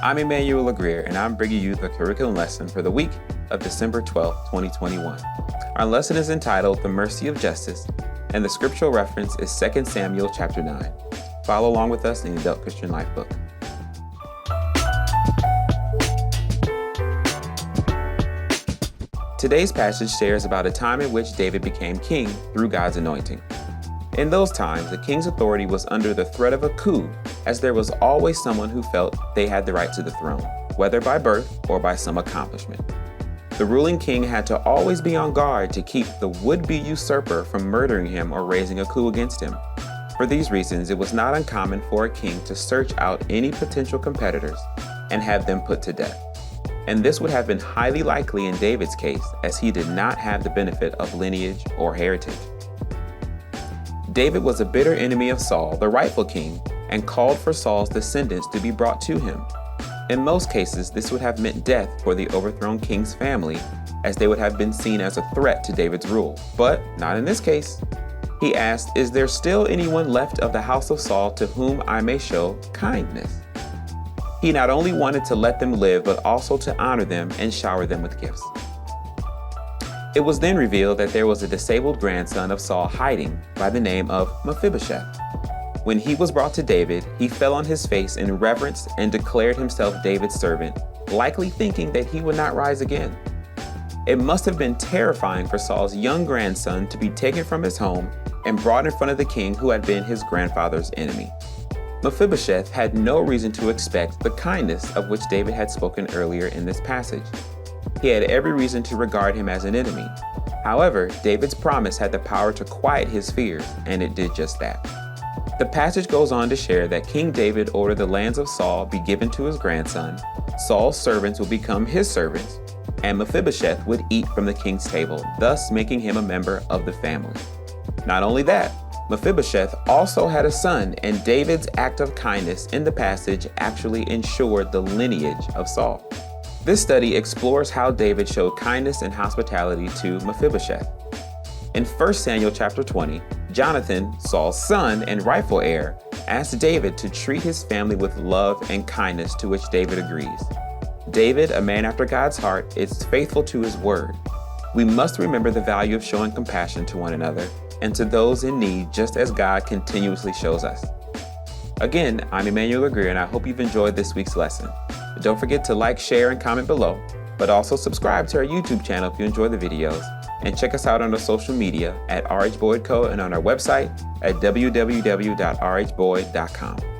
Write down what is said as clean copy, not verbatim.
I'm Emmanuel LeGrair, and I'm bringing you the curriculum lesson for the week of December 12, 2021. Our lesson is entitled The Mercy of Justice, and the scriptural reference is 2 Samuel chapter 9. Follow along with us in the Adult Christian Life book. Today's passage shares about a time in which David became king through God's anointing. In those times, the king's authority was under the threat of a coup, as there was always someone who felt they had the right to the throne, whether by birth or by some accomplishment. The ruling king had to always be on guard to keep the would-be usurper from murdering him or raising a coup against him. For these reasons, it was not uncommon for a king to search out any potential competitors and have them put to death. And this would have been highly likely in David's case, as he did not have the benefit of lineage or heritage. David was a bitter enemy of Saul, the rightful king, and called for Saul's descendants to be brought to him. In most cases, this would have meant death for the overthrown king's family, as they would have been seen as a threat to David's rule. But not in this case. He asked, "Is there still anyone left of the house of Saul to whom I may show kindness?" He not only wanted to let them live, but also to honor them and shower them with gifts. It was then revealed that there was a disabled grandson of Saul hiding by the name of Mephibosheth. When he was brought to David, he fell on his face in reverence and declared himself David's servant, likely thinking that he would not rise again. It must have been terrifying for Saul's young grandson to be taken from his home and brought in front of the king who had been his grandfather's enemy. Mephibosheth had no reason to expect the kindness of which David had spoken earlier in this passage. He had every reason to regard him as an enemy. However, David's promise had the power to quiet his fears, and it did just that. The passage goes on to share that King David ordered the lands of Saul be given to his grandson, Saul's servants would become his servants, and Mephibosheth would eat from the king's table, thus making him a member of the family. Not only that, Mephibosheth also had a son, and David's act of kindness in the passage actually ensured the lineage of Saul. This study explores how David showed kindness and hospitality to Mephibosheth. In 1 Samuel chapter 20, Jonathan, Saul's son and rightful heir, asked David to treat his family with love and kindness, to which David agrees. David, a man after God's heart, is faithful to his word. We must remember the value of showing compassion to one another and to those in need, just as God continuously shows us. Again, I'm Emmanuel LeGrair, and I hope you've enjoyed this week's lesson. Don't forget to like, share, and comment below, but also subscribe to our YouTube channel if you enjoy the videos, and check us out on our social media at RHBoydCo and on our website at www.rhboyd.com.